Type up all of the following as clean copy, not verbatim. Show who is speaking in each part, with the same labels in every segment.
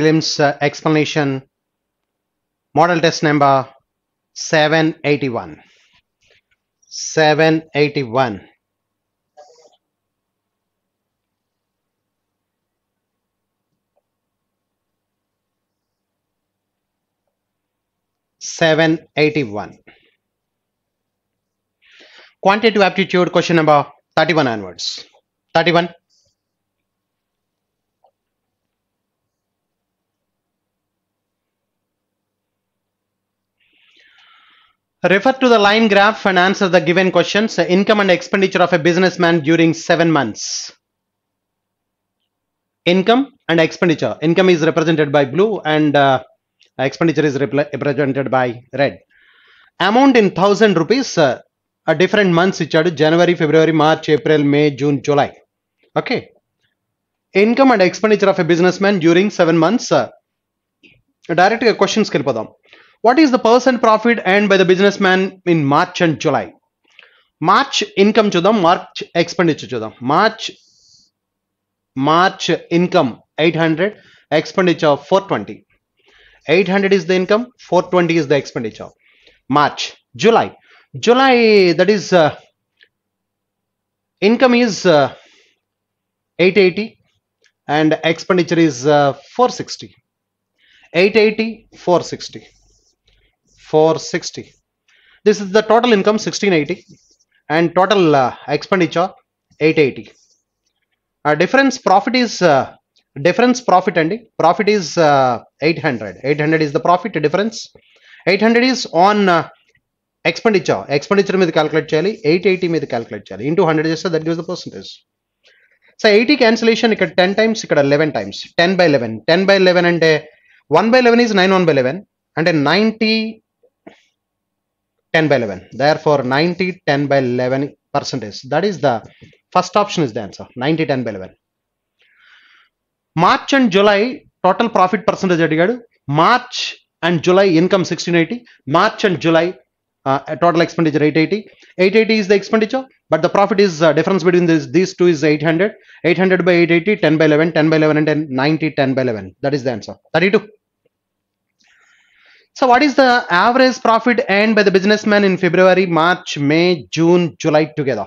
Speaker 1: Prelims explanation, model test number 781. 781. Quantitative aptitude question number 31 onwards. 31. Refer to the line graph and answer the given questions. Income and expenditure of a businessman during 7 months. Income and expenditure. Income is represented by blue and expenditure is represented by red. Amount in 1000 rupees. A different months ichadu: January, February, March, April, May, June, July. Okay. Income and expenditure of a businessman during 7 months. Direct questions kelipodam. What is the percent profit earned by the businessman in March and July? March income chudam, March expenditure chudam. March income 800, expenditure 420. 800 is the income, 420 is the expenditure. March. July, that is income is 880 and expenditure is 460. 880, 460. 460. This is the total income 1680 and total expenditure 880. Difference profit is profit is 800. 800 is the profit difference. 800 is on expenditure మీద calculate చేయాలి, 880 మీద calculate చేయాలి, into 100 చేస్తే that gives the percentage. So 80 cancellation ఇక్కడ 10 times, ఇక్కడ 11 times, 10 by 11. 10 by 11 అంటే 1 by 11 is 9 1 by 11 అంటే 90 10 by 11. Therefore 90 10 by 11 percentage. That is the first option is the answer. 90 10 by 11. March and July total profit percentage అడిగాడు. March and July income 1680. March and July total expenditure 880. 880 is the expenditure, but the profit is difference between these two is 800. 800 by 880, 10 by 11, 10 by 11 and 90 10 by 11. That is the answer. 32. So what is the average profit earned by the businessman in February, March, May, June, July together?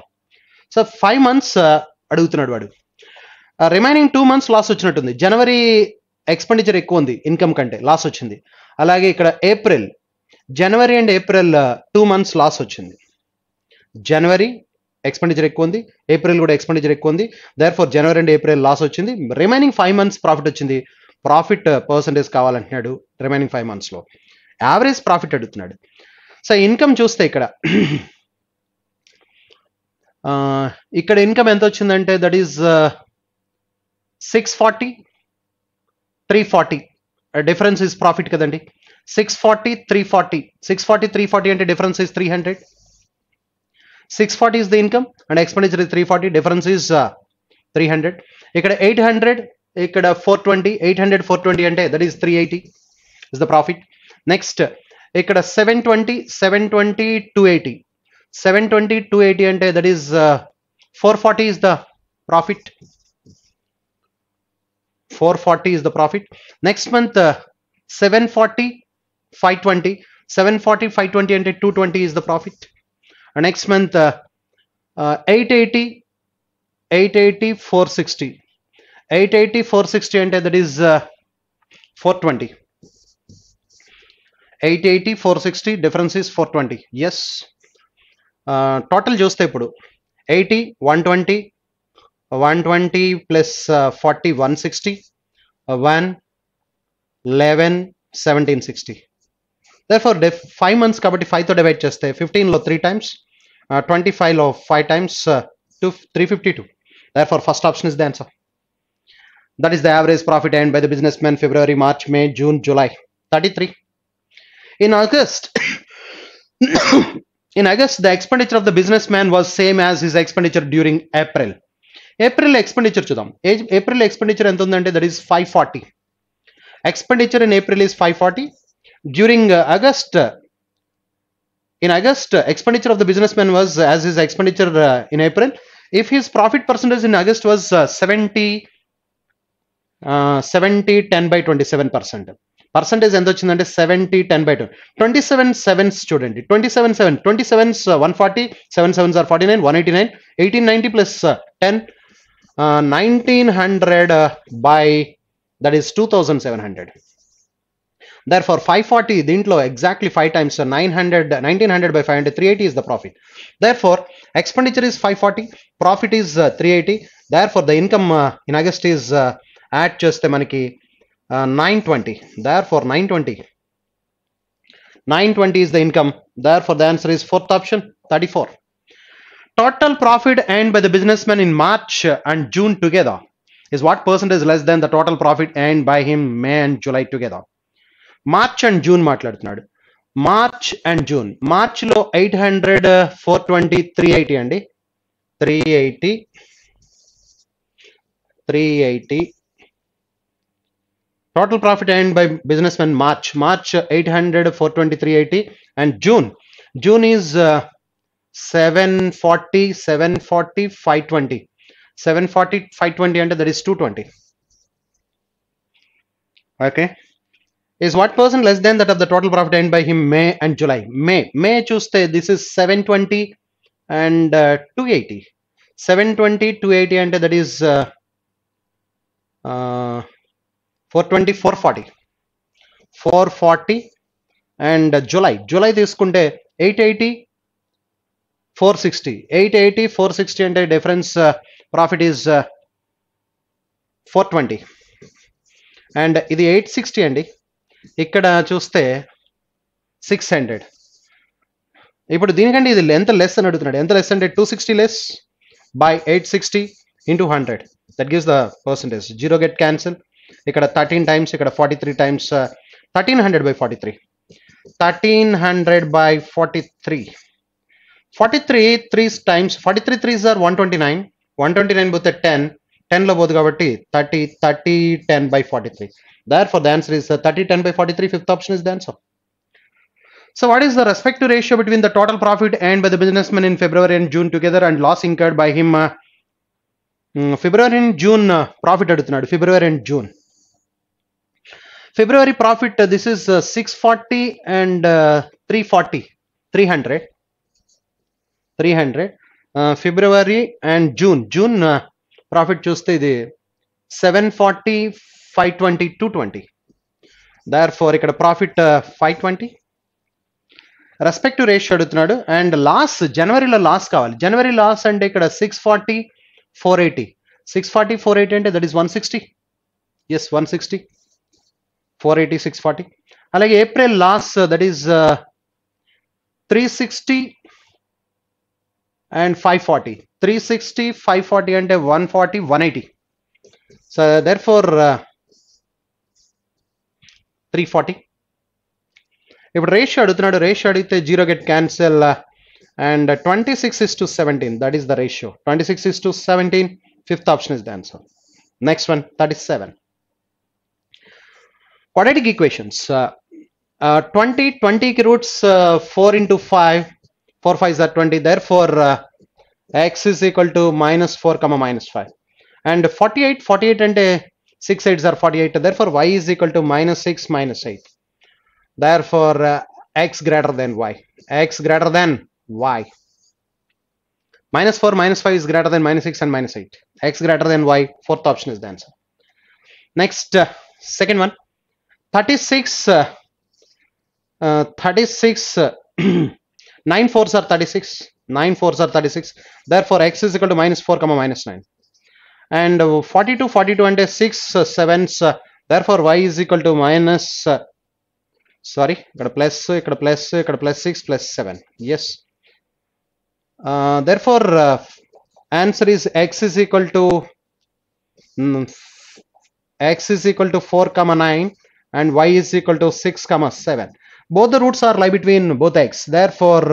Speaker 1: So 5 months అడుగుతున్నాడు వాడు. Remaining 2 months loss వచ్చినట్టుంది. జనవరి expenditure ఎక్కువ ఉంది income కంటే, loss వచ్చింది. అలాగే ఇక్కడ April, January and April 2 months loss వచ్చింది. జనవరి ఎక్స్పెండిచర్ ఎక్కువ ఉంది, ఏప్రిల్ కూడా ఎక్స్పెండిచర్ ఎక్కువ ఉంది. Therefore January and April loss వచ్చింది. రిమైనింగ్ 5 months ప్రాఫిట్ వచ్చింది. ప్రాఫిట్ పర్సంటేజ్ కావాలంటున్నాడు రిమైనింగ్ 5 months లో. యావరేజ్ ప్రాఫిట్ అడుగుతున్నాడు. సో ఇన్కమ్ చూస్తే ఇక్కడ ఇన్కమ్ ఎంత వచ్చిందంటే that is 640 340. Difference is profit కదండి. 640 340. 640 340 అంటే difference is 300. 640 is the income and expenditure is 340. Difference is 300. ఇక్కడ 800, ఇక్కడ 420. 800 420 అంటే that is 380 is the profit. Next ఇక్కడ 720 280. 720 280 అంటే that is 440 is the profit. 440 is the profit. Next month 740 520. 740 520 అంటే 220 is the profit. Next month 880 460. 880 460 అంటే that is 420. 880 460 difference is 420. Yes. Total చూస్తే ఇప్పుడు 80 120 plus 40 160 1 11 1760. Therefore 5 months కాబట్టి 5 తో డివైడ్ చేస్తే 15 లో 3 times, 25 లో 5 times, 352. Therefore first option is the answer. That is the average profit earned by the businessman February, March, May, June, July. 33. In August the expenditure of the businessman was same as his expenditure during April. April expenditure చూద్దాం. April expenditure ఎంత ఉందంటే that is 540. Expenditure in April is 540. During August, in August expenditure of the businessman was as his expenditure in April. If his profit percentage in August was 70 70 10/27%. Percentage ఎంత వచ్చిందంటే 70 10/2. 27 sevens చూడండి, 27 140, 7 sevens are 49, 189, 1890 plus 10, 1900 by that is 2700. Therefore 540 దీంట్లో exactly 5 times 900, 1900 by 500, 380 is the profit. Therefore expenditure is 540, profit is 380. Therefore the income in August is add చేస్తే మనకి 920. Therefore 920 is the income. Therefore the answer is fourth option, 34. Total profit earned by the businessman in March and June together is what percentage less than the total profit earned by him May and July together? March and June మాట్లాడుతున్నాడు. March and June. మార్చ్లో 800, 420, 380 అండి. 380 total profit earned by businessman March 800, 420, 380. And June is 740, 520. 740, 520 అంటే that is 220. Okay, is what percent less than that of the total profit earned by him May and July? May చూస్తే this is 720 and 280. 720, 280 అంటే that is 420, 440. And July తీసుకుంటే 880, 460. 880, 460 అంటే difference profit is 420. And ఇది 860 అండి. ఇక్కడ చూస్తే 600. ఇప్పుడు దీనికంటే ఇది ఎంత లెస్ అని అడుగుతున్నాడు. ఎంత లెస్ అంటే 260 less by 860 into 100. That gives the percentage. 0 get cancel. ఇక్కడ 13 times, ఇక్కడ 43 times, 1300 by 43. 1300 by 43. 43 3 times, 43 3s are 129. 129 పోతే 10. 10 లో పోదు కాబట్టి 30, 10 by 43. Therefore the answer is 30 10 by 43. Fifth option is the answer. So what is the respective ratio between the total profit earned by the businessman in February and June together and loss incurred by him? February and June profit అడుగుతున్నాడు. February and June. February profit this is 640 and 340. 300. February and June profit చూస్తే ఇది 740, 520, 220. Therefore ఇక్కడ profit 520. Respective ratio అడుగుతున్నాడు. And loss, జనవరిలో loss కావాలి. జనవరి loss అంటే ఇక్కడ 640, 480. 640, 480 అంటే దట్ ఈస్ 160. ఎస్ 160. 480, 640. అలాగే April loss that is 360 and 540. 360, 540 అంటే 140, 180. So therefore 340. ఇప్పుడు రేషియో అడుగుతున్నాడు. రేషియో అడిగితే 0 get cancel and 26:17. That is the ratio. 26:17. Fifth option is the answer. Next one, 37. Quadratic equations. 20 roots 4 into 5. 4 5s are 20. Therefore x is equal to -4, -5. And 48 అంటే 6 8s are 48. Therefore y is equal to -6, -8. Therefore x greater than y. X greater than y. -4, -5 is greater than -6 and -8. X greater than y. Fourth option is the answer. Next, second one. 36. 9 4s are 36. 9 4s are 36. Therefore x is equal to -4, -9. And 42 అంటే 6 7s. Therefore y is equal to ఇక్కడ plus 6 plus 7. Yes. Therefore answer is x is equal to 4, 9 and y is equal to 6, 7. Both the roots are lie between both x. Therefore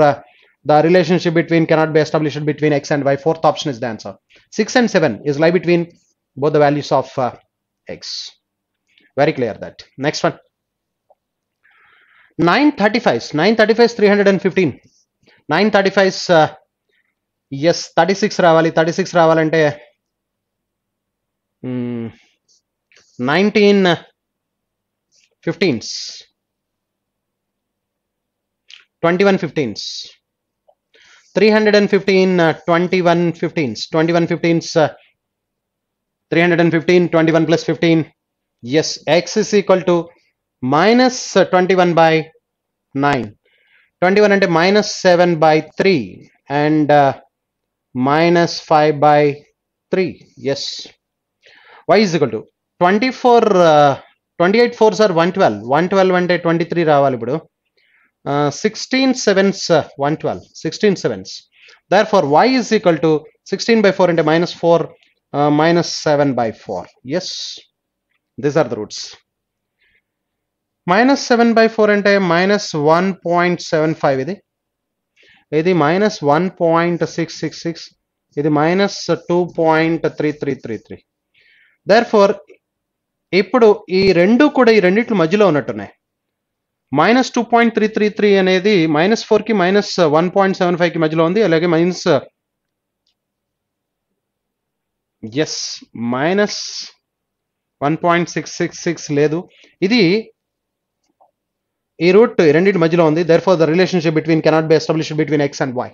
Speaker 1: the relationship between cannot be established between x and y. Fourth option is the answer. 6 and 7 is lie between both the values of x. Very clear that. Next one. 935s 315. 935s yes 36 రావాలి. 36 రావాలంటే 19 15s, 21 15s, 315 21 15s, 21 15s, 315 21 plus 15. Yes, x is equal to minus 21 by 9. 21 అంటే minus 7 by 3 and minus 5 by 3. Yes. Y is equal to 24 28 4s are 112. 112 అంటే 23 రావాలి ఇప్పుడు. 16 7s 112. 16 7s. Therefore y is equal to 16 by 4 into minus 4 minus 7 by 4. Yes, these are the roots. Minus 7 by 4 అంటే minus 1.75 ఇది minus 1.666, ఇది minus 2.3333. therefore ఇప్పుడు ఈ రెండు కూడా ఈ రెండిట్ల మధ్యలో ఉన్నట్టున్నాయి. minus 2.333 అనేది minus 4 కి minus 1.75 కి మధ్యలో ఉంది. అలాగే minus minus 1.666 లేదు. ఇది ఈ రూట్ రెండింటి మధ్యలో ఉంది. therefore the relationship between cannot be established between x and y.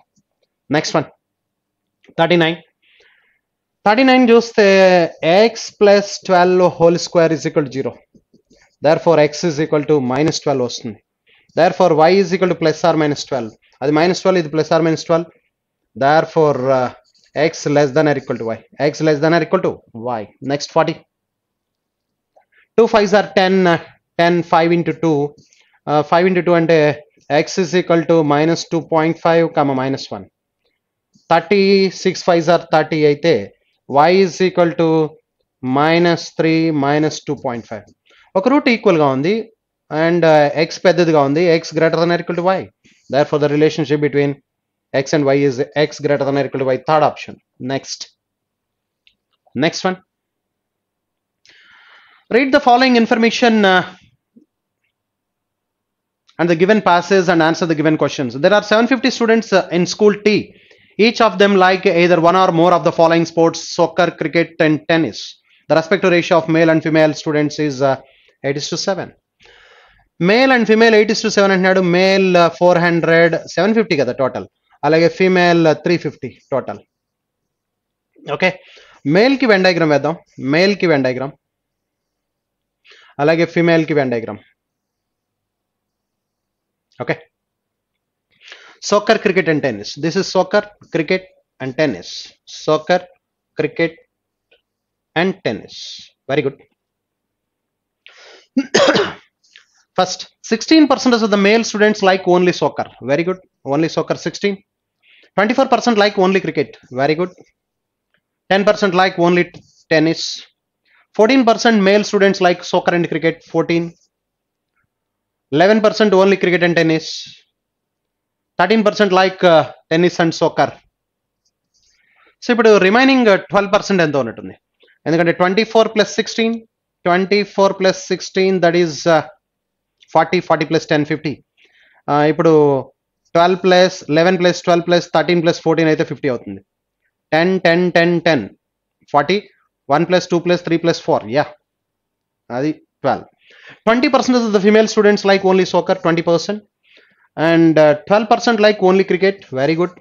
Speaker 1: next one 39 చూస్తే x plus 12 whole square is equal to 0. therefore x is equal to minus 12 వస్తుంది. therefore y is equal to plus or minus 12. అది minus 12, ఇది plus or minus 12. therefore x less than or equal to y. x less than or equal to y. next 40. 2 5s are 10. 10 5 into 2. 5 into 2 అంటే x is equal to minus 2.5 comma minus 1. 36 5s are 30 అయితే y is equal to minus 3 minus 2.5. ఒక route equal గా ఉంది and x పెద్దదిగా ఉంది. x greater than or equal to y. therefore the relationship between x and y is x greater than or equal to y. third option. next one. read the following information and the given passages and answer the given questions. There are 750 students in school T. Each of them like either one or more of the following sports: soccer, cricket and tennis. The respective ratio of male and female students is 8:7. Male and female 8:7 అంటున్నాడు. Male 400, 750 కదా total. అలాగే female 350 total. Okay, male కి Venn diagram వేద్దాం. Male కి Venn diagram, అలాగే female కి Venn diagram. okay, soccer, cricket and tennis. This is soccer, cricket and tennis. Soccer, cricket and tennis. Very good. First, 16% of the male students like only soccer. Very good. Only soccer 16. 24% like only cricket. Very good. 10% like only tennis. 14% male students like soccer and cricket. 14. 11% only cricket and tennis. 13% like tennis and soccer. So ఇప్పుడు remaining 12% ఎంత ఉన్నట్టుంది? ఎందుకంటే 24 plus 16, 24 plus 16 that is 40, 40 plus 10 50. ఇప్పుడు 12 plus 11 plus 12 plus 13 plus 14 అయితే 50 అవుతుంది. 10 10 10 10 40, 1 plus 2 plus 3 plus 4. అది 12. 20% of the female students like only soccer. 20%. and 12% like only cricket. Very good.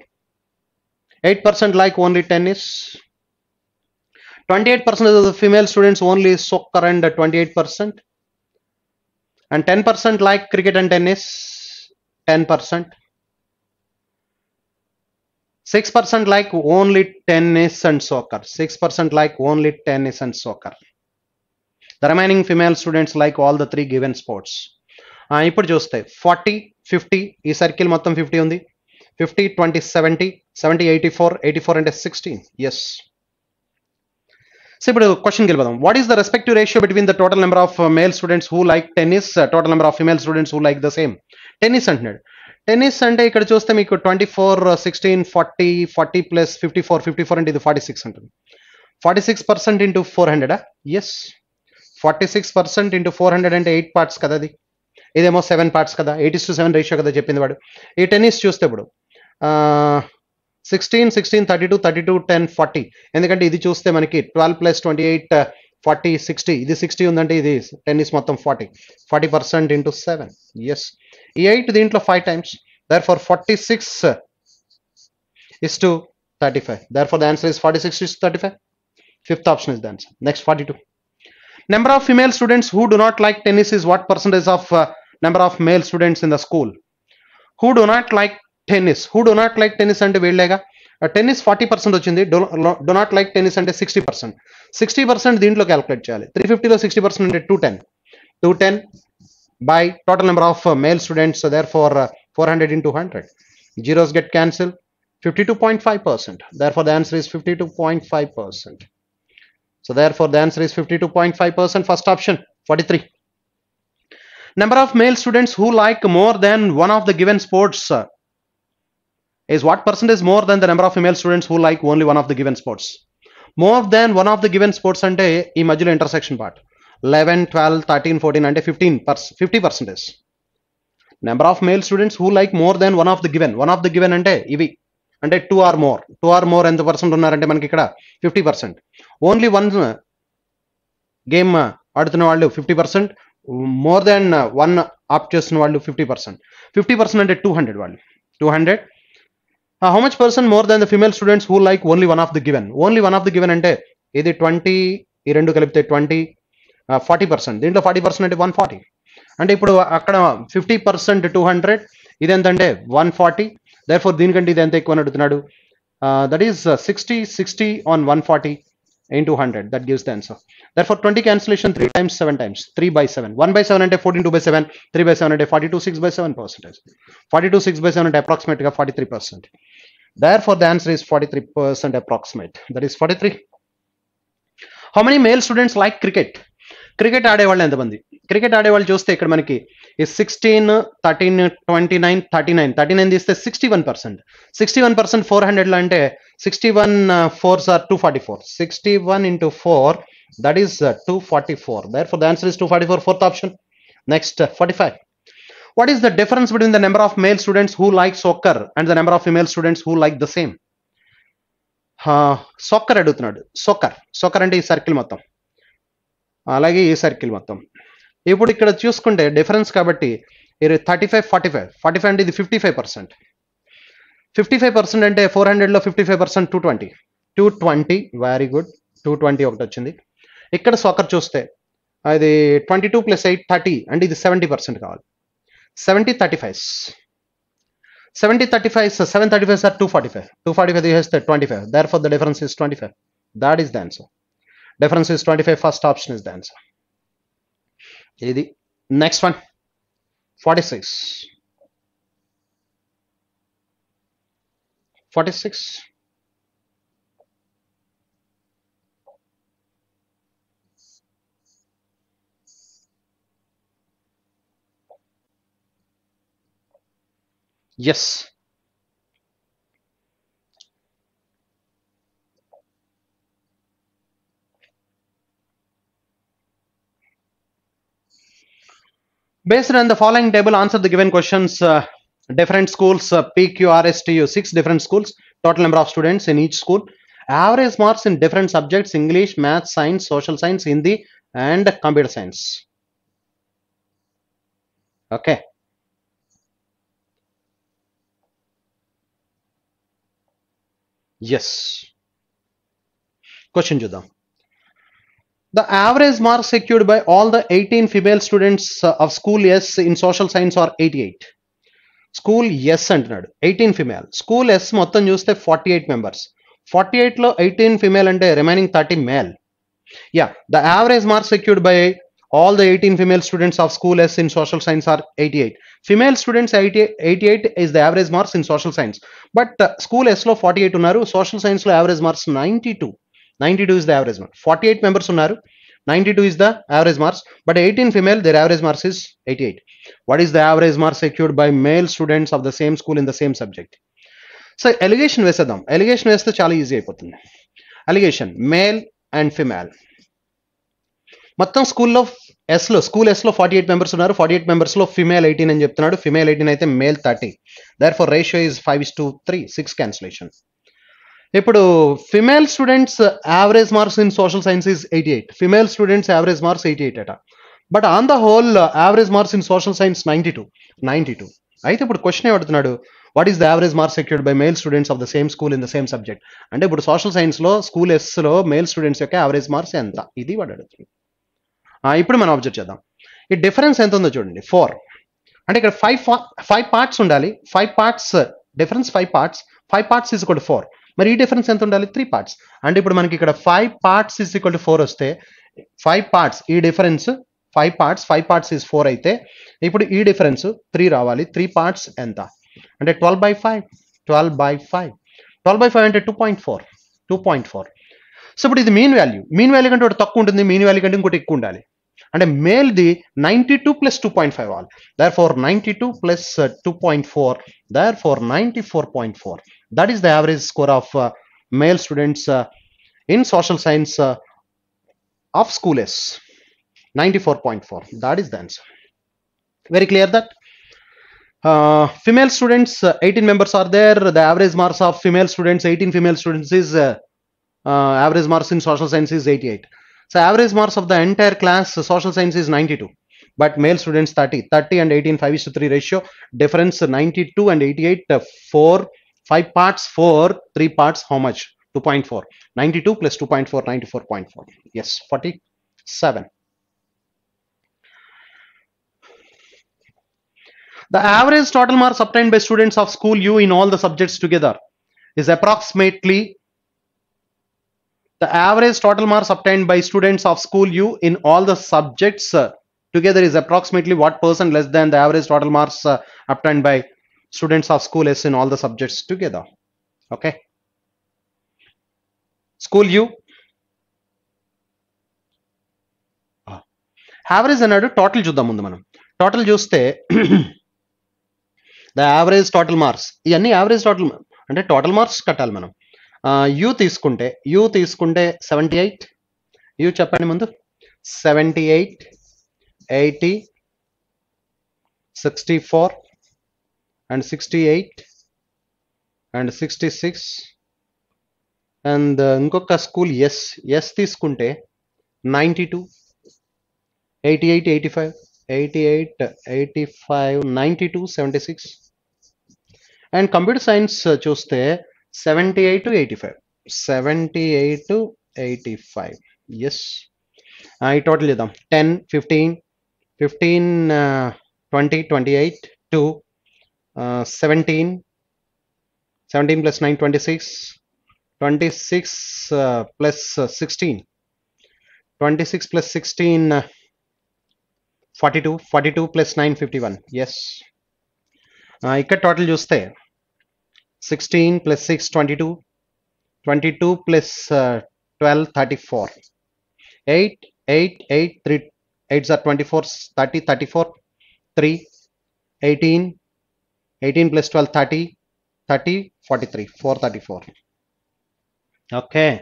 Speaker 1: 8% like only tennis. 28% of the female students only soccer and 28%. and 10% like cricket and tennis. 10%. 6% like only tennis and soccer. 6% like only tennis and soccer. The remaining female students like all the three given sports. ఇప్పుడు చూస్తే 40 50, ఈ circle మొత్తం 50 ఉంది. 50 20 70, 70 84, 84 అంటే 16. yes. So ఇప్పుడు క్వశ్చన్కి వెళ్ళిపోదాం. What is the respective ratio between the total number of male students who like tennis, total number of female students who like the same tennis అంటున్నాడు. టెన్నిస్ అంటే ఇక్కడ చూస్తే మీకు 24 16 40 40 ప్లస్ 54 54 అంటే ఇది 46 ఉంటుంది. 46% ఇంటూ 400. ఎస్, 46% ఇంటూ 400 అంటే 8 parts కదా. అది ఇదేమో 7 parts కదా. 8:7 రేషియో కదా చెప్పింది వాడు. ఈ టెన్నిస్ చూస్తే ఇప్పుడు 16 16 32 32 10 40. ఎందుకంటే ఇది చూస్తే మనకి 12 plus 28 40 60 ఇది 60 ఉందంటే ఇది టెన్నిస్ మొత్తం 40% into 7. yes ఈ 8 దీంట్లో 5 times, therefore 46 is to 35, therefore the answer is 46 is to 35. Fifth option is the answer. Next, 42. Number of female students who do not like tennis is what percentage of number of male students in the school? Who do not like tennis? Who do not like tennis అంటే వీళ్ళేగా. Tennis 40% వచ్చింది, do not like tennis అంటే 60%. 60% దీంట్లో calculate చేయాలి. 350లో 60% అంటే 210 by total number of male students, so therefore 400 into 100. Zeros get cancelled. 52.5%. Therefore the answer is 52.5%. So therefore the answer is 52.5%. First option. 43. Number of male students who like more than one of the given sports is what percentage more than the number of female students who like only one of the given sports? More than one of the given sports ante ee majhilo intersection part 11 12 13 14 ante 50%. Number of male students who like more than one of the given ante ivi అంటే 2 or more ఎంత percent ఉన్నారంటే మనకి ఇక్కడ 50%. Only one game ఆడుతున్న వాళ్ళు 50%, more than one opt చేస్తున్న వాళ్ళు 50% అంటే 200 వాళ్ళు 200. How much percent more than the female students who like only one of the given అంటే ఇది 20, ఈ రెండు కలిపితే 20, 40%. దీంట్లో 40% అంటే 140. అంటే ఇప్పుడు అక్కడ 50% 200, ఇది ఎంతంటే 140. therefore దీనికంటే ఇది ఎంత ఎక్కువ అని అడుగుతున్నాడు. that is 60 on 140 into 100, that gives the answer. therefore 20 cancellation 3 times 7 times 3 by 7, 1 by 7 అంటే 14 2 by 7, 3 by 7 అంటే 42 6 by 7%. 42 6 by 7 అంటే approximate గా 43%. therefore the answer is 43% approximate, that is 43. how many male students like cricket? Cricket ఆడేవాళ్ళు ఎంతమంది? Cricket ఆడేవాళ్ళు చూస్తే ఇక్కడ మనకి 16 13 29 39 తీస్తే 61%. 400 అంటే 61 4s are 244. 61 into 4, that is 244. therefore the answer is 244. Fourth option. Next, 45. what is the difference between the number of male students who like soccer and the number of female students who like the same? soccer అడుగుతున్నాడు. soccer అంటే ఈ circle మొత్తం, అలాగే ఈ circle మొత్తం. ఇప్పుడు ఇక్కడ చూసుకుంటే డిఫరెన్స్ కాబట్టి 35 45 అంటే ఇది 55%. 55% అంటే 400లో 55% 220. వెరీ గుడ్, 220 ఒకటి వచ్చింది. ఇక్కడ సాకర్ చూస్తే అది 22 + 8 30 అంటే ఇది 70% కావాలి. 70 35 735 are 245 తీసేస్తే 25. therefore the difference is 25. that is the answer. difference is 25. first option is the answer. ఇది next one. 46. yes. Based on the following table, answer the given questions. Different schools, PQRSTU, 6 different schools, total number of students in each school, average marks in different subjects: English, Math, Science, Social Science, Hindi and Computer Science. Okay. Yes. Question చూద్దాం. The average marks secured by all the 18 female students of school S in social science are 88. School S అంటున్నాడు, 18 female. School S మొత్తం చూస్తే 48 members. 48లో 18 female అంటే remaining 30 male. Yeah, the average marks secured by all the 18 female students of school S in social science are 88. Female students 88 is the average marks in social science. But school S లో 48 ఉన్నారు, social science లో average marks 92. 92 is the average mark. 48 members ఉన్నారు, 92 is the average marks, but 18 female, their average marks is 88. What is the average mark secured by male students of the same school in the same subject? So allegation వేసేద్దాం. allegation వేస్తే చాలా easy అయిపోతుంది. allegation male and female. మొత్తం స్కూల్లో school yes లో 48 members ఉన్నారు, 48 members లో female 18 అని చెప్తున్నాడు. ఫిమేల్ 18 అయితే male 30. therefore ratio is 5:3, 6 cancellation. ఇప్పుడు female students average marks in social science is 88. Female students average marks 88 అట. But on the whole average marks in social science 92. అయితే ఇప్పుడు క్వశ్చన్ ఏమడుతున్నాడు, what is the average marks secured by male students of the same school in the same subject. అంటే ఇప్పుడు social సైన్స్లో school ఎస్లో male students యొక్క average marks ఎంత, ఇది వాడు అడుగుతుంది. ఇప్పుడు మనం అబ్జర్వ్ చేద్దాం. ఈ డిఫరెన్స్ ఎంత ఉందో చూడండి, 4. అంటే ఇక్కడ ఫైవ్ పార్ట్స్ ఉండాలి. 5 parts difference, 5 parts is equal to 4. మరి ఈ డిఫరెన్స్ ఎంత ఉండాలి, 3 పార్ట్స్. అంటే ఇప్పుడు మనకి ఇక్కడ 5 పార్ట్స్ ఈజ్ ఈక్వల్ టు 4 వస్తే 5 పార్ట్స్ ఈ డిఫరెన్స్ 5 పార్ట్స్ ఈజ్ 4 అయితే ఇప్పుడు ఈ డిఫరెన్స్ 3 రావాలి. 3 పార్ట్స్ ఎంత అంటే 12/5 అంటే 2.4. సో ఇప్పుడు ఇది మీన్ వాల్యూ కంటే ఒకటి తక్కువ ఉంటుంది, మీన్ వాల్యూ కంటే ఇంకోటి ఎక్కువ ఉండాలి. అంటే మేల్ది 92 + 2.5 అవ్వాలి. therefore 92 + 2.4, therefore 94.4. that is the average score of male students in social science of school S. 94.4. that is the answer. Very clear that female students 18 members are there. The average marks of female students, 18 female students is average marks in social science is 88. So average marks of the entire class social science is 92, but male students 30 and 18 5:3 ratio. Difference 92 and 88, 5 parts 4, 3 parts how much, 2.4. 92 + 2.4, 94.4. yes, 47. The average total marks obtained by students of school U in all the subjects together is approximately. The average total marks obtained by students of school U in all the subjects together is approximately what % less than the average total marks obtained by students of school S in all the subjects together. Okay. School U. Average అన్నాడు, total చూద్దాం ముందు మనం. Total చూస్తే the average total marks, ఇవన్నీ average total అంటే total marks కట్టాలి మనం. You తీసుకుంటే 78, యూ చెప్పండి ముందు, 78, 80, 64 and 68 and 66 and ఇంకొక స్కూల్ ఎస్ తీసుకుంటే 92, 88, 85, 92, 76 and కంప్యూటర్ సైన్స్ చూస్తే 78 to 85. yes. I total చేద్దాం, 10, 15, 20, 28, 2, 17 plus 9, 26 plus 16, 26 plus 16, 42 plus 9, 51. yes. ఇక్కడ టోటల్ చూస్తే 16 plus 6, 22 plus 12, 34. 8, 3 8s are 24, 30, 34, 3, 18 plus 12, 30, 43, 434. okay.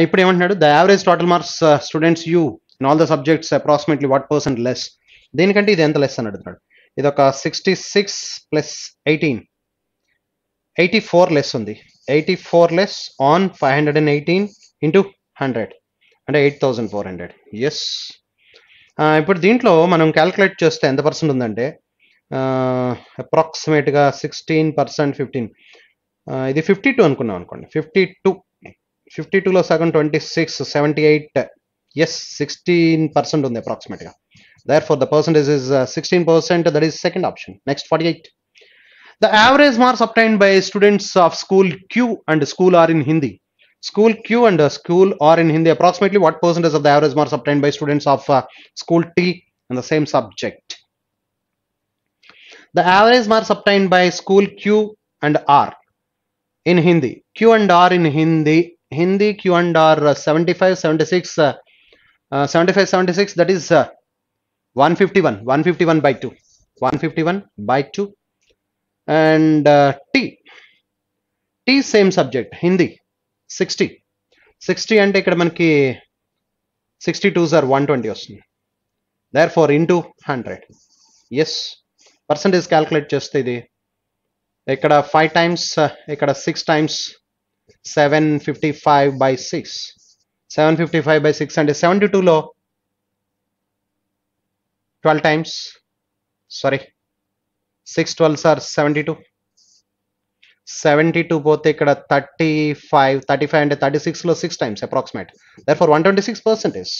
Speaker 1: ఇప్పుడు ఏమంటున్నాడు, the average total marks students you in all the subjects approximately what % less. దీనికంటే ఇది ఎంత less అని అడుగుతున్నాడు. ఇది ఒక 66 plus 18, 84 లెస్ ఉంది. 84 లెస్ ఆన్ 518 into 100 అంటే 8400. ఎస్. ఇప్పుడు దీంట్లో మనం క్యాల్కులేట్ చేస్తే ఎంత % ఉందంటే అప్రాక్సిమేట్గా 16%, 15, ఇది 52 అనుకున్నాం అనుకోండి. 52లో సగం 26, 78. ఎస్, 16% ఉంది అప్రాక్సిమేట్గా. therefore the percentage is 16%. that is second option. next, 48. The average marks obtained by students of school Q and school R in Hindi. School Q and school R in Hindi, approximately what % of the average marks obtained by students of school T in the same subject? The average marks obtained by school Q and R in Hindi. Q and R in Hindi, Q and R 75, 76, 76, that is 151/2. 151/2. And T same subject Hindi 60 అంటే ఇక్కడ మనకి 62s are 120 వస్తుంది. therefore into 100. yes. percentage calculate చేస్తే ఇది ఇక్కడ 5 times, ఇక్కడ 6 times, 755 by 6. 755 by 6 అంటే 72 లో 12 times. Sorry. 6 12s are 72. 72 పోతే ఇక్కడ 35 అంటే 36 లో 6 times approximate. Therefore 126% is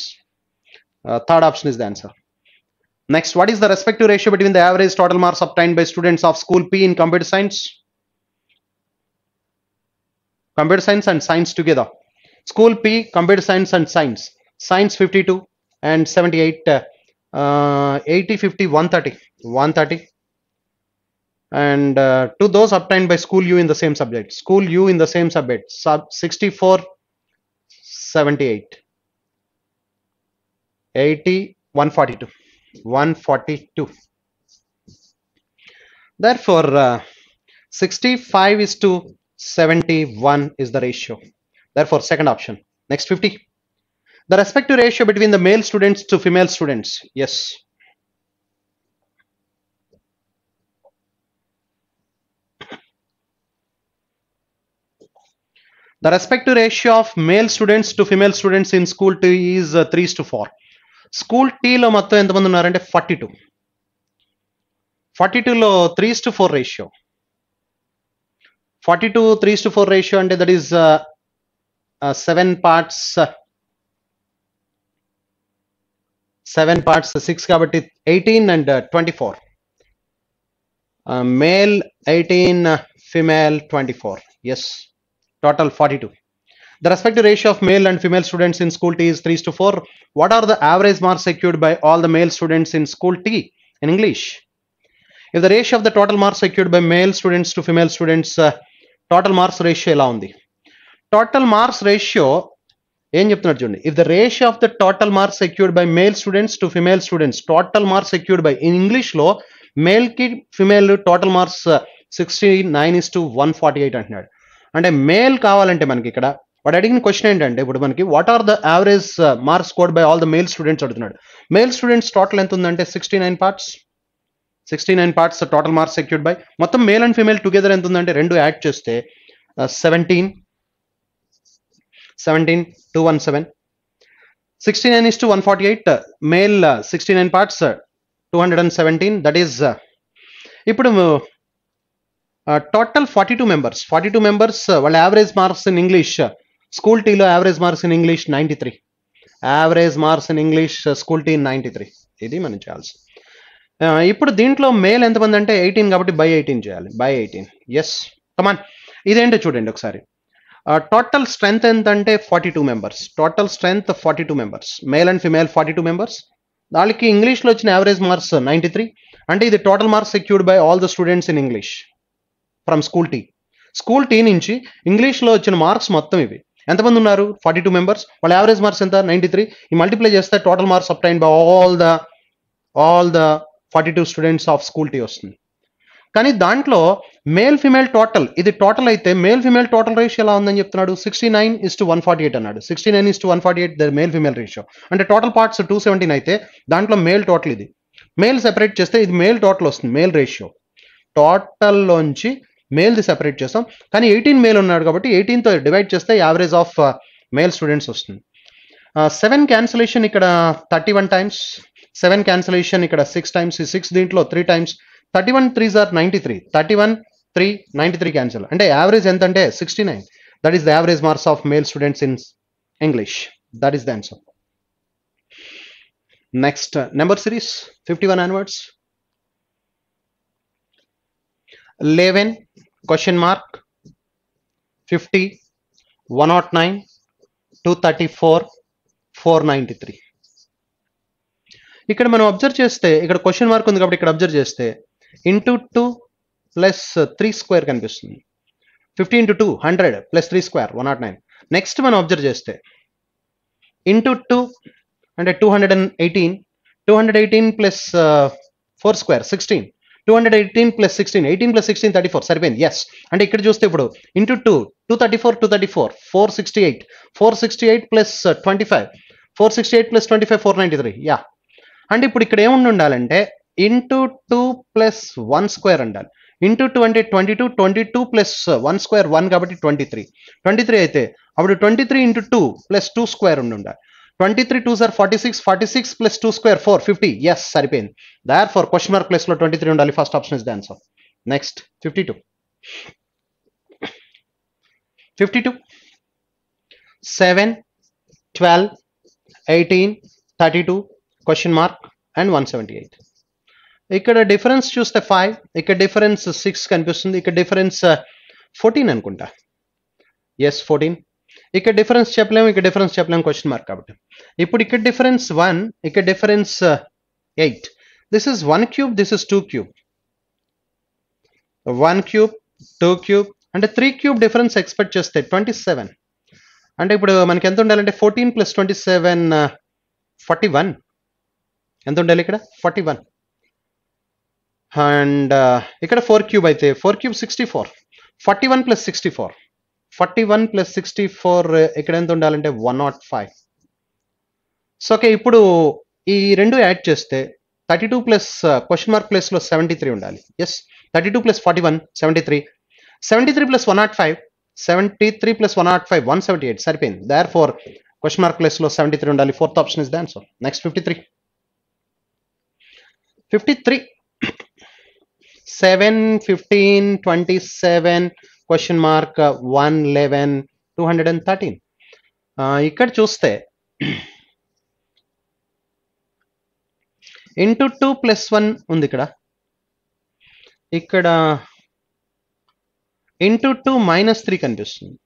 Speaker 1: third option is the answer. Next, what is the respective ratio between the average total marks obtained by students of school P in computer science? Computer science and science together. School P, computer science and science. Science 52 and 78, 80, 50, 130. 130. And to those obtained by school U in the same subject. School U in the same subject. Sub 64, 78. 80, 142. 142. Therefore, 65 is to 71 is the ratio. Therefore, second option. Next, 50. The respective ratio between the male students to female students. Yes. The respective ratio of male students to female students in school T is 3:4. School T లో మొత్తం ఎంతమంది ఉన్నారంటే 42. 42 లో 3:4 ratio. 42 3:4 ratio అంటే that is 7 parts. 7 parts 6 కాబట్టి 18 and 24. Male 18, female 24. Yes. Total 42. The respective ratio of male and female students in school T is 3:4. What are the average marks secured by all the male students in school T in English? If the ratio of the total marks secured by male students to female students, total marks ratio ఎలా ఉంది? Total marks ratio ఏం చెప్తున్నారు చూడండి. If the ratio of the total marks secured by male students to female students, total marks secured by in English లో male కి female total marks 69:148 అంటున్నాడు. అంటే male కావాలంటే మనకి ఇక్కడ వాడు అడిగిన క్వశ్చన్ ఏంటంటే ఇప్పుడు మనకి what are the average marks scored by all the male students అడుగుతున్నాడు. మేల్ స్టూడెంట్స్ టోటల్ ఎంత ఉందంటే 69 parts. 69 parts total marks secured by మొత్తం మేల్ అండ్ ఫీమేల్ టుగెదర్ ఎంత ఉందంటే రెండు యాడ్ చేస్తే 17 217. 69:148 మేల్ 69 parts 217 దట్ ఈస్ ఇప్పుడు total 42 members. 42 members వాళ్ళ average marks in English school T లో average marks in English 93. Average marks in English school T 93. ఇది మనం చేయాల్సి. ఇప్పుడు దీంట్లో మేల్ ఎంతమంది అంటే 18 కాబట్టి by 18 చేయాలి. by 18. Yes come on. ఇదేంటో చూడండి ఒకసారి. టోటల్ స్ట్రెంత్ ఎంత అంటే 42 members. Total strength 42 members. Male and female 42 members. వాళ్ళకి ఇంగ్లీష్లో వచ్చిన యావరేజ్ మార్క్స్ 93. అంటే ఇది total marks secured by all the students in English from school T. School T నుంచి ఇంగ్లీష్లో వచ్చిన మార్క్స్ మొత్తం ఇవి ఎంతమంది ఉన్నారు 42 members. వాళ్ళ యావరేజ్ మార్క్స్ ఎంత 93. ఈ మల్టిప్లై చేస్తే total marks obtain by all the 42 students of school T వస్తుంది. కానీ దాంట్లో మేల్ ఫిమేల్ టోటల్ ఇది టోటల్ అయితే మేల్ ఫిమేల్ టోటల్ రేషియో ఎలా ఉందని చెప్తున్నాడు. 69:148 అన్నాడు. 69:148 ద మేల్ ఫిమేల్ రేషియో. అంటే టోటల్ పార్ట్స్ 217 అయితే దాంట్లో మేల్ టోటల్ ఇది. మేల్ సెపరేట్ చేస్తే ఇది మేల్ టోటల్ వస్తుంది. మేల్ రేషియో టోటల్లోంచి మేల్ది సెపరేట్ చేస్తాం. కానీ 18 మేల్ ఉన్నాడు కాబట్టి 18తో డివైడ్ చేస్తే యావరేజ్ ఆఫ్ మేల్ స్టూడెంట్స్ వస్తుంది. 7 క్యాన్సిలేషన్ ఇక్కడ 31 times. 7 క్యాన్సిలేషన్ ఇక్కడ 6 times. 6 దీంట్లో 3 times. 31 3s are 93. 31 3 93 క్యాన్సిల్. అంటే యావరేజ్ ఎంత అంటే 69. That is the average marks of male students in English. That is the answer. Next number series 51 onwards. 11 question mark 50 109 234 493. ఇక్కడ మనం observe చేస్తే ఇక్కడ క్వశ్చన్ మార్క్ ఉంది కాబట్టి ఇక్కడ అబ్జర్వ్ చేస్తే ఇంటూ 2 ప్లస్ 3 స్క్వేర్ కనిపిస్తుంది. 50 into 2 100 ప్లస్ 3 స్క్వేర్ 109. నెక్స్ట్ మనం అబ్జర్వ్ చేస్తే ఇంటూ 2 అంటే 218 ప్లస్ 4 స్క్వేర్ 16. 218 ప్లస్ 16 18 ప్లస్ 16 34 సరిపోయింది. ఎస్ అంటే ఇక్కడ చూస్తే ఇప్పుడు ఇంటూ 234 468 ప్లస్ 25 468 ప్లస్ 25 493. యా అంటే ఇప్పుడు ఇక్కడ ఏముండి ఉండాలంటే ఇంటూ 2 ప్లస్ 1 స్క్వేర్ ఉండాలి. ఇంటూ 2 అంటే 22, 22 ప్లస్ 1 స్క్వేర్ 1 కాబట్టి 23 అయితే అప్పుడు 23 ఇంటూ 2 ప్లస్ 2 స్క్వేర్ ఉండాలి. 23 2s are 46, 46 plus 2 square 4, 50. Yes, సరిపోయింది. Therefore question mark place లో 23 ఉండాలి. First option is the answer. Next 52. 7, 12, 18, 32 question mark and 178. ఇక్కడ డిఫరెన్స్ చూస్తే 5, ఇక్కడ డిఫరెన్స్ 6 కనిపిస్తుంది, ఇక్కడ డిఫరెన్స్ 14 అనుకుంటా. ఎస్ 14. ఇక్కడ డిఫరెన్స్ చెప్పలేము, ఇక్కడ డిఫరెన్స్ చెప్పలేము క్వశ్చన్ మార్క్ కాబట్టి. ఇప్పుడు ఇక్కడ డిఫరెన్స్ 1, ఇక్కడ difference 8. This is 1 cube, this is 2 cube. 1 cube 2 cube అంటే 3 క్యూబ్ డిఫరెన్స్ ఎక్స్పెక్ట్ చేస్తే 27. అంటే ఇప్పుడు మనకి ఎంత ఉండాలంటే 14 ప్లస్ 27 41. ఎంత ఉండాలి ఇక్కడ 41. అండ్ ఇక్కడ 4 క్యూబ్ అయితే 4 క్యూబ్ 64. 41 ప్లస్ 64, 41 ప్లస్ 64 ఇక్కడ ఎంత ఉండాలంటే 105. సో ఓకే, ఇప్పుడు ఈ రెండు యాడ్ చేస్తే 32 ప్లస్ క్వశ్చన్ మార్క్ ప్లేస్ లో 73 ఉండాలి. Yes, 32 plus 41 73, 73 plus 105, 73 plus 105 178. సరిపోయింది. Therefore question mark place లో 73 ఉండాలి. Fourth option is the answer. Next 53. 7, 15, 27 question mark 111 213. ఇక్కడ చూస్తే ఇంటూ 2 ప్లస్ 1 ఉంది. ఇక్కడ ఇంటూ 2 మైనస్ 3 కనిపిస్తుంది.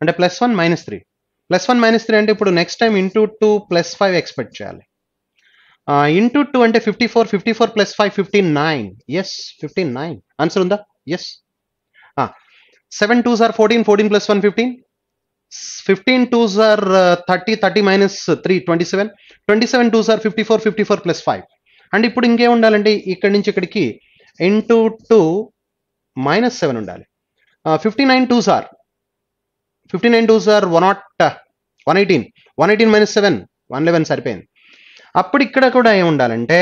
Speaker 1: అంటే ప్లస్ 1 మైనస్ 3, ప్లస్ 1 మైనస్ 3 అంటే ఇప్పుడు next time into 2 plus 5 expect చేయాలి. ఇంటూ 2 అంటే 54, 54 ప్లస్ 5 59. ఎస్ 59 ఆన్సర్ ఉందా? Yes. 7 2s are 14, 14 plus 1 15, 15 2s are 30, 30 minus 3 27, 27 2s are 54, 54 plus 5. And ఇప్పుడు ఇంకేం ఉండాలంటే ఇక్కడి నుంచి ఇక్కడికి ఇంటూ 2 మైనస్ 7 ఉండాలి. 59 2s are 118, 118 minus 7 111. సరిపోయింది. అప్పుడు ఇక్కడ కూడా ఏం ఉండాలంటే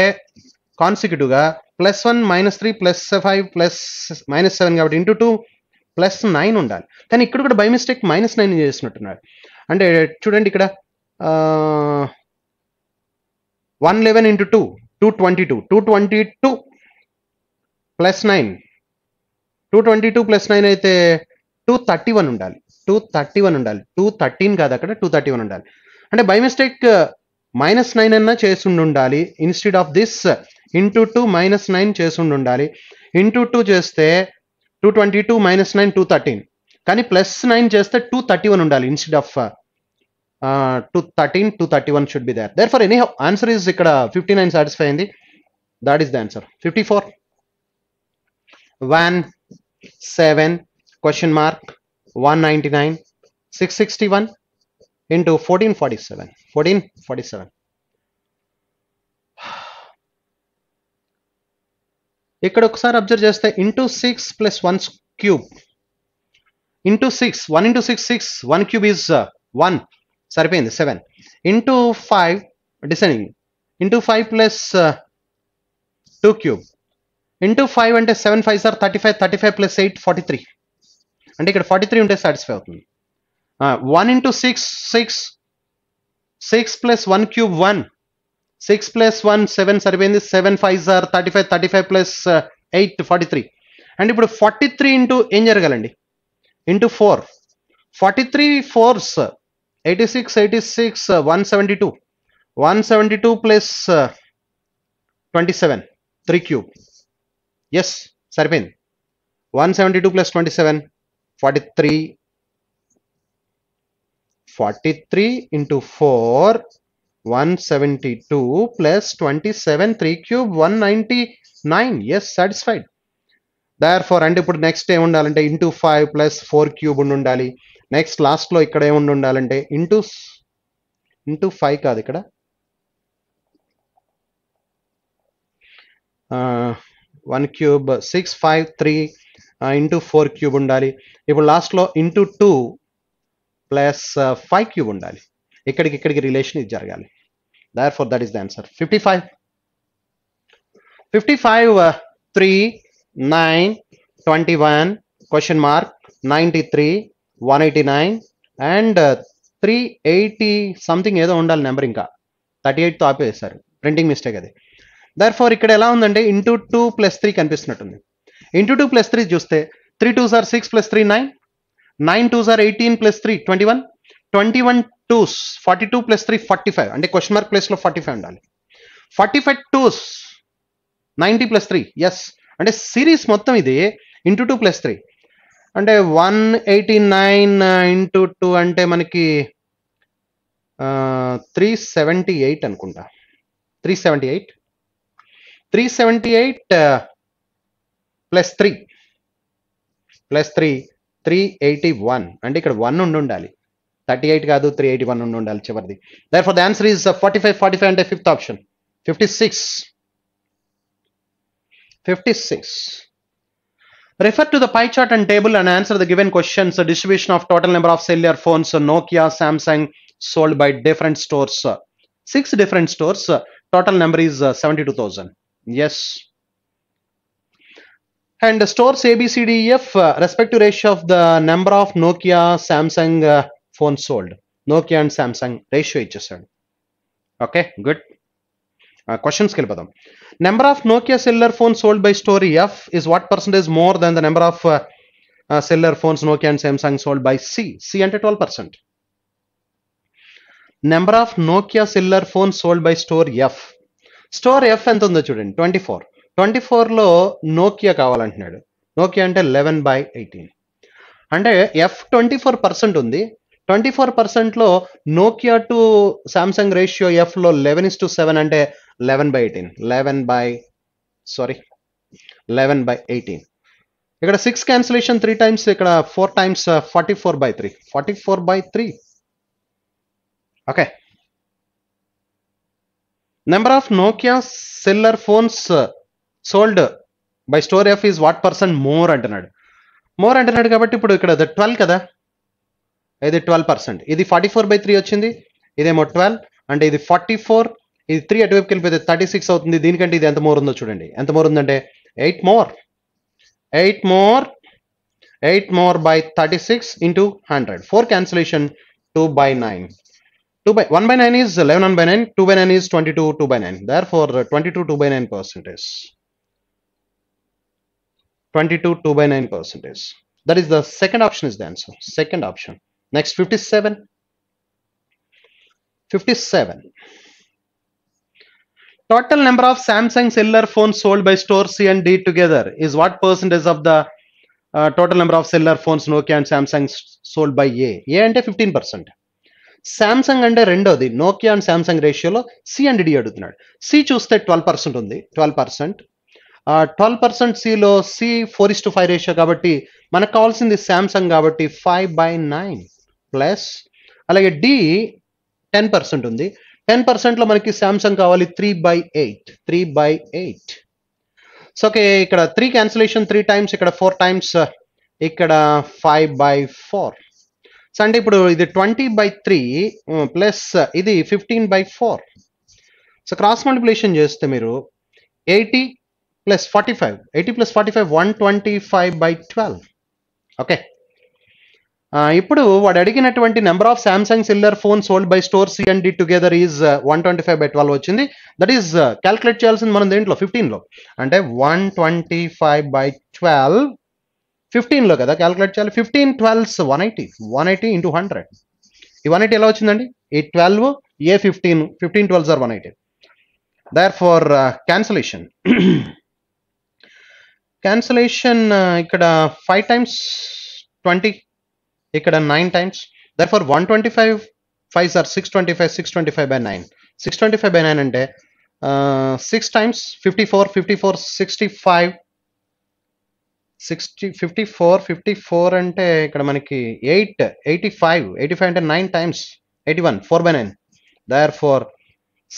Speaker 1: కాన్సిక్యూటివ్ గా plus 1 minus 3 plus 5 plus minus 7 కాబట్టి ఇంటూ 2 ప్లస్ 9 ఉండాలి. కానీ ఇక్కడ కూడా బై మిస్టేక్ మైనస్ 9 చేసినట్టున్నారు. అంటే చూడండి ఇక్కడ 111 ఇంటూ 2 222, 222 ప్లస్ 9, 222 ప్లస్ 9 అయితే 231 ఉండాలి. 231 ఉండాలి, 213 కాదు, అక్కడ 231 ఉండాలి. అంటే బై మిస్టేక్ మైనస్ 9 అన్నా చేస్తుండి ఉండాలి. Instead of this into 2 minus 9 చేస్తుండి ఉండాలి. ఇంటూ 2 చేస్తే 222 మైనస్ 9 213, కానీ ప్లస్ 9 చేస్తే 231 ఉండాలి. Instead of 213 231 should be there. Therefore any answer is ఇక్కడ 59 సాటిస్ఫై అయింది. That is the answer. 54. 1 7 question mark 199 661 into 1447. 1447. ఇక్కడ ఒకసారి అబ్జర్వ్ చేస్తే into 6 plus 1 cube into 6, 1 into 6 6, 1 cube is 1, సరిపోయింది 7. Into 5 descending, into 5 plus 2 cube into 5 అంటే 7 5s are 35, 35 plus 8 43. అంటే ఇక్కడ 43 ఉంటే సాటిస్ఫై అవుతుంది. 1 into 6 6, 6 plus 1 cube 1, 6 plus 1 7 సరిపోయింది. 7 5s are 35, 35 plus 8 43. అండ్ ఇప్పుడు 43 ఇంటూ ఏం జరగాలండి? Into 4, 43 4s 86, 86 172, 172 plus 27 3 cube. Yes, సరిపోయింది. 172 plus 27 43, 43 into 4 172 plus 27 3 cube 199. yes, satisfied. therefore and ఇప్పుడు నెక్స్ట్ ఏం ఉండాలంటే ఇంటూ 5 ప్లస్ 4 క్యూబ్ ఉండాలి. నెక్స్ట్ లాస్ట్ లో ఇక్కడ ఏం ఉండాలంటే ఇంటూ 5 కాదు, ఇక్కడ 1 క్యూబ్ 6 5 3 ఇంటూ 4 క్యూబ్ ఉండాలి. ఇప్పుడు లాస్ట్ లో ఇంటూ 2 ప్లస్ 5 క్యూబ్ ఉండాలి. ఇక్కడికి రిలేషన్ ఇది జరగాలి. therefore that is the answer. 55 3 9, 21, question mark, 93, 189 and 380 something ఏదో ఉండాలి నెంబర్, ఇంకా 38 తో ఆపేశారు, ప్రింటింగ్ మిస్టేక్ అది. దర్ఫోర్ ఇక్కడ ఎలా ఉందంటే ఇంటూ 2 + 3 కనిపిస్తున్నట్టుంది. ఇంటూ 2 + 3 చూస్తే 3 2s are 6 + 3 9, 9 2s are 18 + 3 21, 21 2s 42 + 3 45, అంటే క్వశ్చన్ మార్క్ ప్లేస్ లో 45 ఉండాలి. 45 2s 90 + 3, ఎస్, అంటే సిరీస్ మొత్తం ఇది ఇంటూ 2 + 3 అంటే 189 ఇంటూ 2 అంటే మనకి 378 అనుకుంటా. 378 + 3 381, అంటే ఇక్కడ 1 ఉండాలి, 38 కాదు 381 ఉండాలి చివరిది. Therefore the answer is 45 45 అంటే fifth option. 56. Refer to the pie chart and table and answer the given questions. Distribution of total number of cellular phones Nokia, Samsung sold by different stores. 6 different stores. Total number is 72,000. Yes. And stores A, B, C, D, E, F respective ratio of the number of Nokia, Samsung phones sold. Nokia and Samsung ratio ఇచ్చేసాడు. Okay, good. Questions కి వెళ్ళిపోదాం. Number of Nokia cellular phones sold by store F is what percentage more than the number of cellular phones Nokia and Samsung sold by C? C అంటే 12%. Number of Nokia cellular phones sold by store F. Store F ఎంత ఉందో చూడండి, 24. 24లో Nokia కావాలంటున్నాడు. Nokia అంటే 11/18, అంటే F 24% ఉంది. 24%లో Nokia to Samsung ratio ఎఫ్లో 11:7 అంటే 11/18. ఇక్కడ 6 క్యాన్సిలేషన్ 3 టైమ్స్, ఇక్కడ 4 times 44/3. Okay. Number of Nokia cellular phones sold by store F is what percent more అంటున్నాడు. మోర్ అంటున్నాడు కాబట్టి ఇప్పుడు ఇక్కడ 12 కదా, ఇది 12%, ఇది 44/3 వచ్చింది, ఇదేమో 12 అంటే ఇది 44, ఇది 3 అటువైపుకి వెళ్ళిపోతే 36 అవుతుంది. దీనికంటే ఇది ఎంత మోర్ ఉందో చూడండి, ఎంత మోర్ ఉందంటే 8 more by 36 into 100. 4 cancellation 2/9. 1/9 is 11 1/9, 2/9 is 22 2/9. Therefore 22 2/9%. 22 2/9%. That is the second option is the answer. Second option. Next 57. Total number of Samsung cellular phones sold by store C and D together is what percentage of the total number of cellular phones Nokia and Samsung sold by A? A అంటే 15%. Samsung అంటే రెండోది, Nokia and Samsung రేషియోలో C and D అడుగుతున్నాడు. C చూస్తే 12% ఉంది, 12%. 12% సిలో C 4:5 ratio కాబట్టి మనకు కావాల్సింది సామ్సంగ్ కాబట్టి 5/9 ప్లస్, అలాగే డి 10% ఉంది, 10%లో మనకి సామ్సంగ్ కావాలి 3/8. సో ఓకే, ఇక్కడ 3 క్యాన్సిలేషన్ 3 టైమ్స్, ఇక్కడ 4 టైమ్స్, ఇక్కడ 5/4. సో అంటే ఇప్పుడు ఇది 20/3 ప్లస్ ఇది 15/4. సో క్రాస్ మల్టిప్లికేషన్ చేస్తే మీరు 80 + 45, 80 + 45 125/12. ఓకే. ఇప్పుడు వాడు అడిగినటువంటి number of Samsung cellular phone sold by store C and D together is 125/12 వచ్చింది. దట్ ఈస్ క్యాల్కులేట్ చేయాల్సింది మనం దేంట్లో 15లో, అంటే 125/12 15లో కదా క్యాల్కులేట్ చేయాలి. 15 12s 180 into 100. ఈ 180 ఎలా వచ్చిందండి? ఈ 12 ఏ 15 12s are 180. Therefore cancellation ఇక్కడ 5 times 20, ఇక్కడ 9 times. Therefore 125 5s are 625, 625/9. 625/9 అంటే 6 times 54 65 54 అంటే ఇక్కడ మనకి 85 అంటే 9 times 81 4/9. Therefore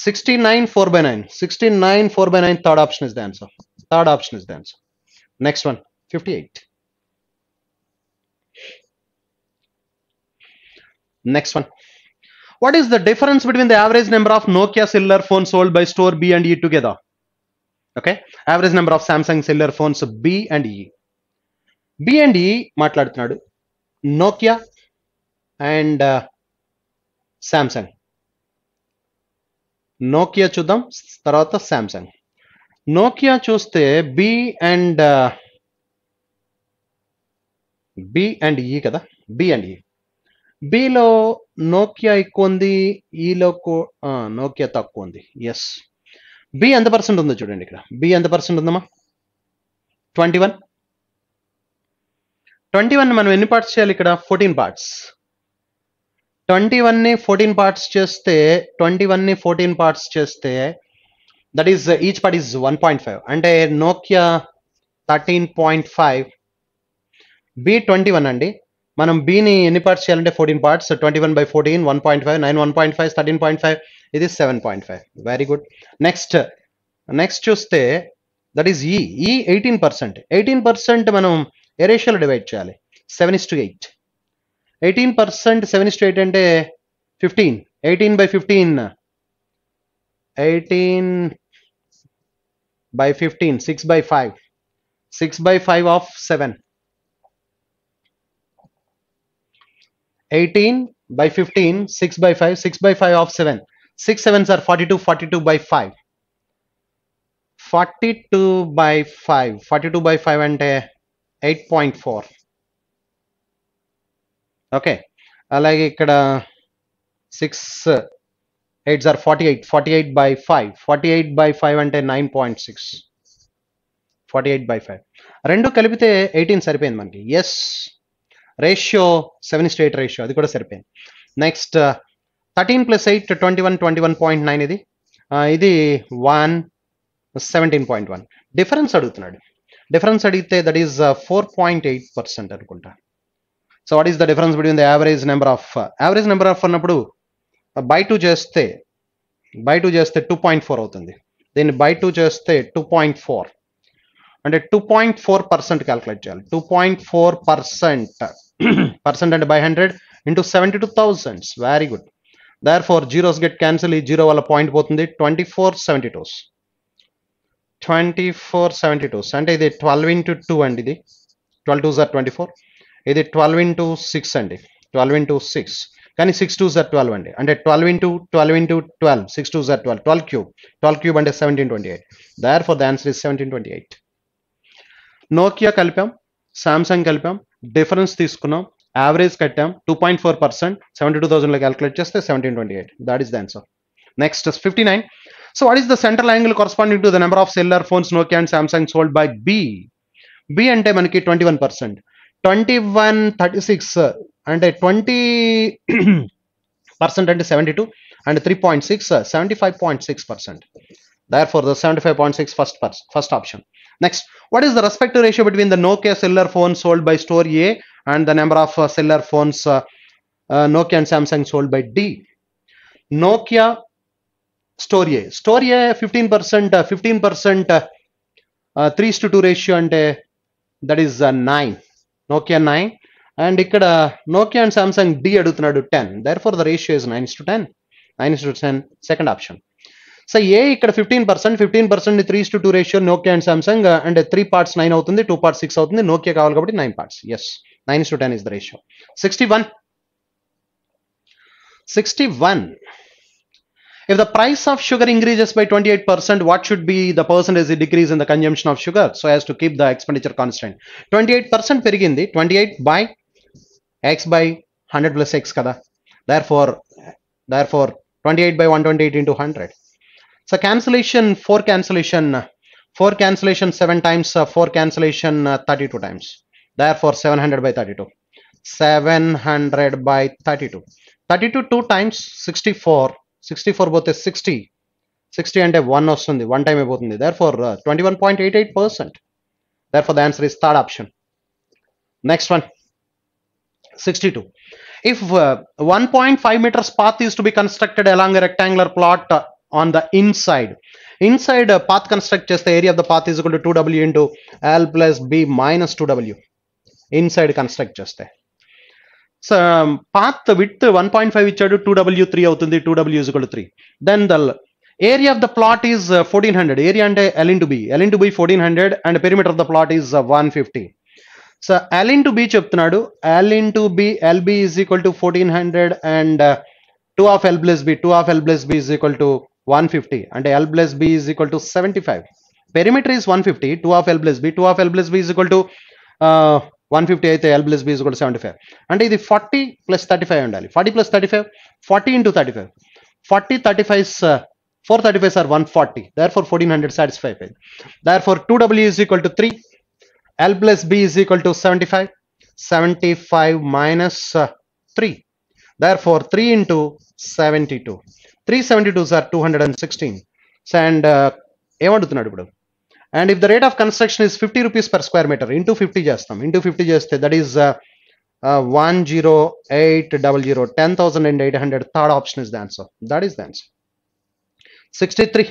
Speaker 1: 69 4/9. 69 4/9. Third option is the answer. Next one 58. Next one. What is the difference between the average number of Nokia cellular phones sold by store B and E together? Okay, average number of Samsung cellular phones B and E. B and E మాట్లాడుతున్నాడు, Nokia and Samsung. Nokia చూద్దాం, తర్వాత Samsung. Nokia చూస్తే B and E కదా, B and E. బిలో Nokia ఎక్కువ ఉంది, ఈలో Nokia తక్కువ ఉంది. ఎస్, బి ఎంత పర్సెంట్ ఉందో చూడండి ఇక్కడ. బి ఎంత పర్సెంట్ ఉందమ్మా? 21. 21 మనం ఎన్ని పార్ట్స్ చేయాలి ఇక్కడ? 14 పార్ట్స్. 21ని 14 పార్ట్స్ చేస్తే, 21ని 14 పార్ట్స్ చేస్తే that is each part is 1.5. అంటే నోకియా 13.5, బి 21 అండి. మనం బిని ఎన్ని పార్ట్స్ చేయాలంటే 14 పార్ట్స్. 21 by 14 1.5, 9 1.5, 13.5, ఇది 7.5. Very good. నెక్స్ట్ చూస్తే దట్ ఈస్ ఈ 18%. 18% మనం ఏ రేషియోలో డివైడ్ చేయాలి? 7:8. 18% 7:8 అంటే 15. 18 by 15, 18 by 15, 6 by 5, 6 by 5 of 7. 18 by 15, 6 by 5, 6 by 5 of 7. 6 7s are 42, 42 by 5. 42 by 5, 42 by 5 అంటే 8.4. ఓకే, అలాగే ఇక్కడ 6 8s are 48, 48 by 5, 48 by 5 అంటే 9.6. 48 by 5 రెండు కలిపితే 18 సరిపోయింది మనకి. ఎస్, రేషియో 7:8 రేషియో, అది కూడా సరిపోయింది. నెక్స్ట్ 13 + 8 21, 21.9. ఇది 17.1. డిఫరెన్స్ అడుగుతున్నాడు. డిఫరెన్స్ అడిగితే దట్ ఈస్ 4.8% అనుకుంటా. So what is the difference between the average number of అన్నప్పుడు బై 2 చేస్తే 2.4 అవుతుంది. దీన్ని బై 2 చేస్తే 2.4 అంటే 2.4% క్యాల్కులేట్ చేయాలి. 2.4% పర్సెంట్ అంటే by 100 into 72,000. Very good. Therefore zeros get cancel. ఈ జీరో వల్ల పాయింట్ పోతుంది. 2472. 2472 అంటే ఇది 12 into 2 అండి. ఇది 12 2s are 24. ఇది 12 into 6 అండి. 12 into 6 కానీ 6 2s are 12 అండి. అంటే 12 into 12 into 12, 6 2s are 12. 12 cube. 12 cube అంటే 1728. Therefore the answer is 1728. Nokia కలిపాం, సామ్సంగ్ కలిపాం, డిఫరెన్స్ తీసుకున్నాం, యావరేజ్ కట్టాం, 2.4%, 72,000లో క్యాల్కులేట్ చేస్తే 1728. That is the answer. Next 59. So what is the central angle corresponding to the number of cellular phones Nokia and Samsung sold by B. B అంటే మనకి 21%. 2136 అంటే 20% అంటే 72 and 3.6, 75.6%. Therefore the 75.6 first option. Next, what is the respective ratio between the Nokia cellular phones sold by store A and the number of cellular phones Nokia and Samsung sold by D? Nokia store A 15%, 3:2 ratio అంటే that is 9. Nokia 9 and ఇక్కడ Nokia and Samsung D అడుగుతున్నాడు 10. Therefore the ratio is 9:10. 9:10, second option. So ఏ ఇక్కడ 15%, 15% 3:2 ratio Nokia and Samsung and 3 parts 9 అవుతుంది, 2 parts 6 అవుతుంది. Nokia కావాలి కాబట్టి 9 parts. Yes, 9:10 is the ratio. 61. If the price of sugar increases by 28%, what should be the percentage decrease in the consumption of sugar so as to keep the expenditure constant? 28% పెరిగింది. 28 by x by 100 plus x కదా. Therefore 28 by 128 into 100. So cancellation, 4 cancellation 7 times, 4 cancellation 32 times. Therefore 700 by 32. 700 by 32. 32 2 times 64. 64 పోతే 60. 60 అంటే 1 వస్తుంది. 1 time అయిపోతుంది. Therefore 21.88%. Therefore the answer is third option. Next one. 62. If 1.5 meters path is to be constructed along a rectangular plot on the inside path construct చేస్తే area of the path is equal to 2w into l plus b minus 2w. inside construct చేస్తే so path width 1.5 ఇచ్చాడు, 2w 3 అవుతుంది. 2w is equal to 3. then the Area of the plot is 1400. Area and L into B. L into B 1400 and perimeter of the plot is 150. So L into B చెప్తున్నాడు. L into B, LB is equal to 1400 and 2 of L plus B. 2 of L plus B is equal to 150 and L plus B is equal to 75. Perimeter is 150. 2 of L plus B. 2 of L plus B is equal to 150 అయితే L plus B is equal to 75. అంటే ఇది 40 plus 35 ఉండాలి. 40 plus 35, 40 into 35. 40 35 is 435 are 140. Therefore 1400 satisfied. Therefore 2W is equal to 3. L plus B is equal to 75. 75 minus 3. Therefore 3 into 72. 372s are 216. And ఏమంటున్నాడు ఇప్పుడు? And if the rate of construction is 50 rupees per square meter into 50 చేస్తాం. Into 50 చేస్తే that is 10800, 10,800. Third option is the answer. That is the answer. 63.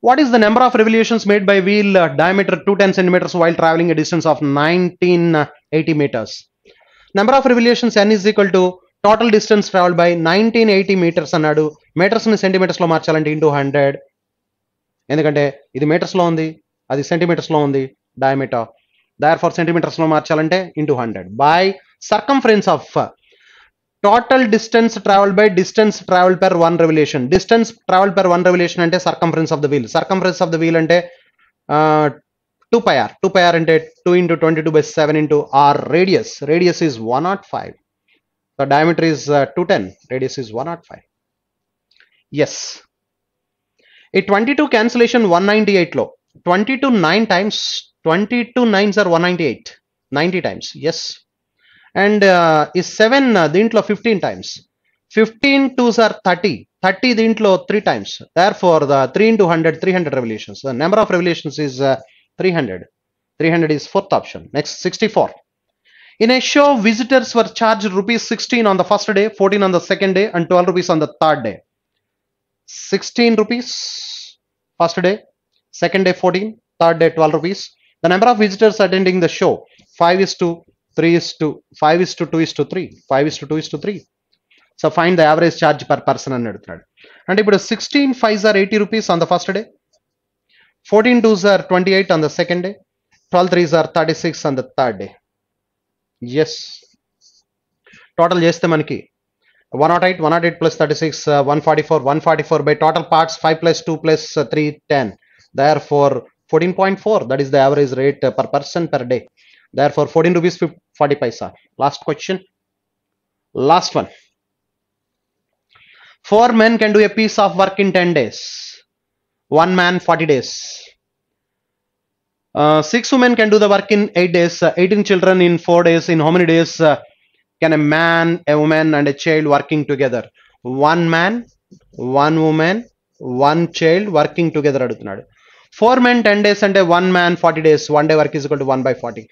Speaker 1: What is the number of revolutions made by wheel diameter 210 centimeters while traveling a distance of 1980 meters? Number of revolutions n is equal to total distance traveled by 1980 meters అన్నాడు. meters ని centimeters లో మార్చాలంటే into 100. ఎందుకంటే ఇది meters లో ఉంది, అది centimeters లో ఉంది diameter. Therefore centimeters లో మార్చాలంటే into 100 by circumference of total distance traveled by distance traveled per one revolution. Distance traveled per one revolution అంటే circumference of the wheel. Circumference of the wheel అంటే 2 pi r. 2 pi r అంటే 2 into 22 by 7 into r. Radius. Radius is 105. The diameter is 210. Radius is 105. Yes. A 22 cancellation 198 లో 22 9 times. 22 9s are 198. 90 times. Yes. And is 7 దీంట్లో 15 times. 15 2s are 30. 30 దీంట్లో 3 times. Therefore the 3 into 100, 300 revolutions. The number of revolutions is 300. 300 is fourth option. Next 64. In a show, visitors were charged rupees 16 on the first day, 14 on the second day and 12 rupees on the third day. 16 rupees first day, second day 14, third day 12 rupees. The number of visitors attending the show 5 is to 3 is to 5 is to 2 is to 3. 5 is to 2 is to 3. So find the average charge per person అని అడుగుతున్నాడు. అంటే ఇప్పుడు 16 5s are 80 rupees on the first day. 14 2s are 28 on the second day. 12 3s are 36 on the third day. Yes. Total చేస్తే మనకి 108 plus 36 144 by total parts 5 plus 2 plus 3 10. Therefore 14.4. That is the average rate per person per day. Therefore 14 rupees 40 paisa. Last question. Last one. 4 men can do a piece of work in 10 days. 1 man 40 days. 6 women can do the work in 8 days. 18 children in 4 days. In how many days can a man, a woman and a child working together? 1 man, 1 woman, 1 child working together అడుగుతున్నాడు. 4 men 10 days అంటే 1 man 40 days. 1 day work is equal to 1 by 40.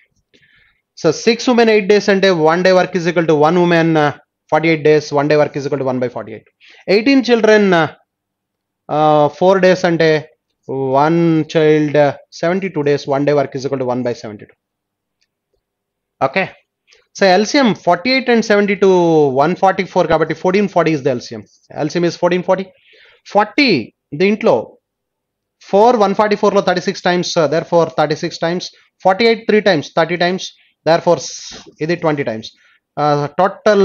Speaker 1: So 6 women 8 days అంటే 1 day work is equal to 1 woman 48 days. 1 day work is equal to 1 by 48. 18 children 4 days అంటే 1 child 72 days. 1 day work is equal to 1 by 72. Okay. So LCM 48 and 72 144 కాబట్టి 1440 is the LCM. LCM is 1440. 40 దీంట్లో 4 144 లో 36 times, therefore 36 times. 48 3 times 30 times, therefore ఇది 20 times. Total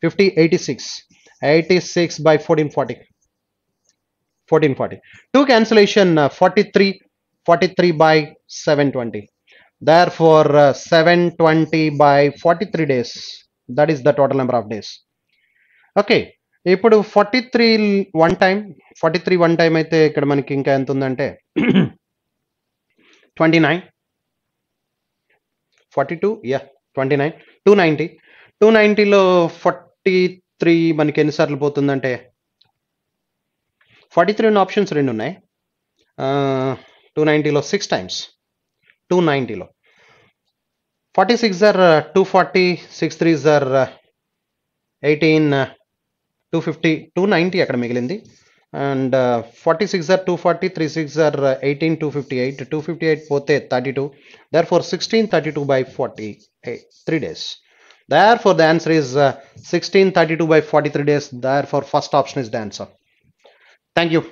Speaker 1: 50 86 by 1440. 1440. 2 cancellation 43 by 720. Therefore 720 by 43 days. That is the total number of days. Okay. ఇప్పుడు 43 1 time, 43 1 time అయితే ఇక్కడ మనకి ఇంకా ఎంత ఉందంటే 29 42 yeah 29 290 లో 43 మనకి ఎన్నిసార్లు పోతుందంటే 43 ఉన్న ఆప్షన్స్ రెండు ఉన్నాయి. 290 లో 6 times. 290 లో 46 are 240, 6 3s are 18, 250, 290 అక్కడ మిగిలింది. అండ్ 46 are 240, 36 are 18, 258 పోతే 32. Therefore 16 32 by 48 3 days. Therefore, the answer is 1632 by 43 days. Therefore, first option is the answer. Thank you.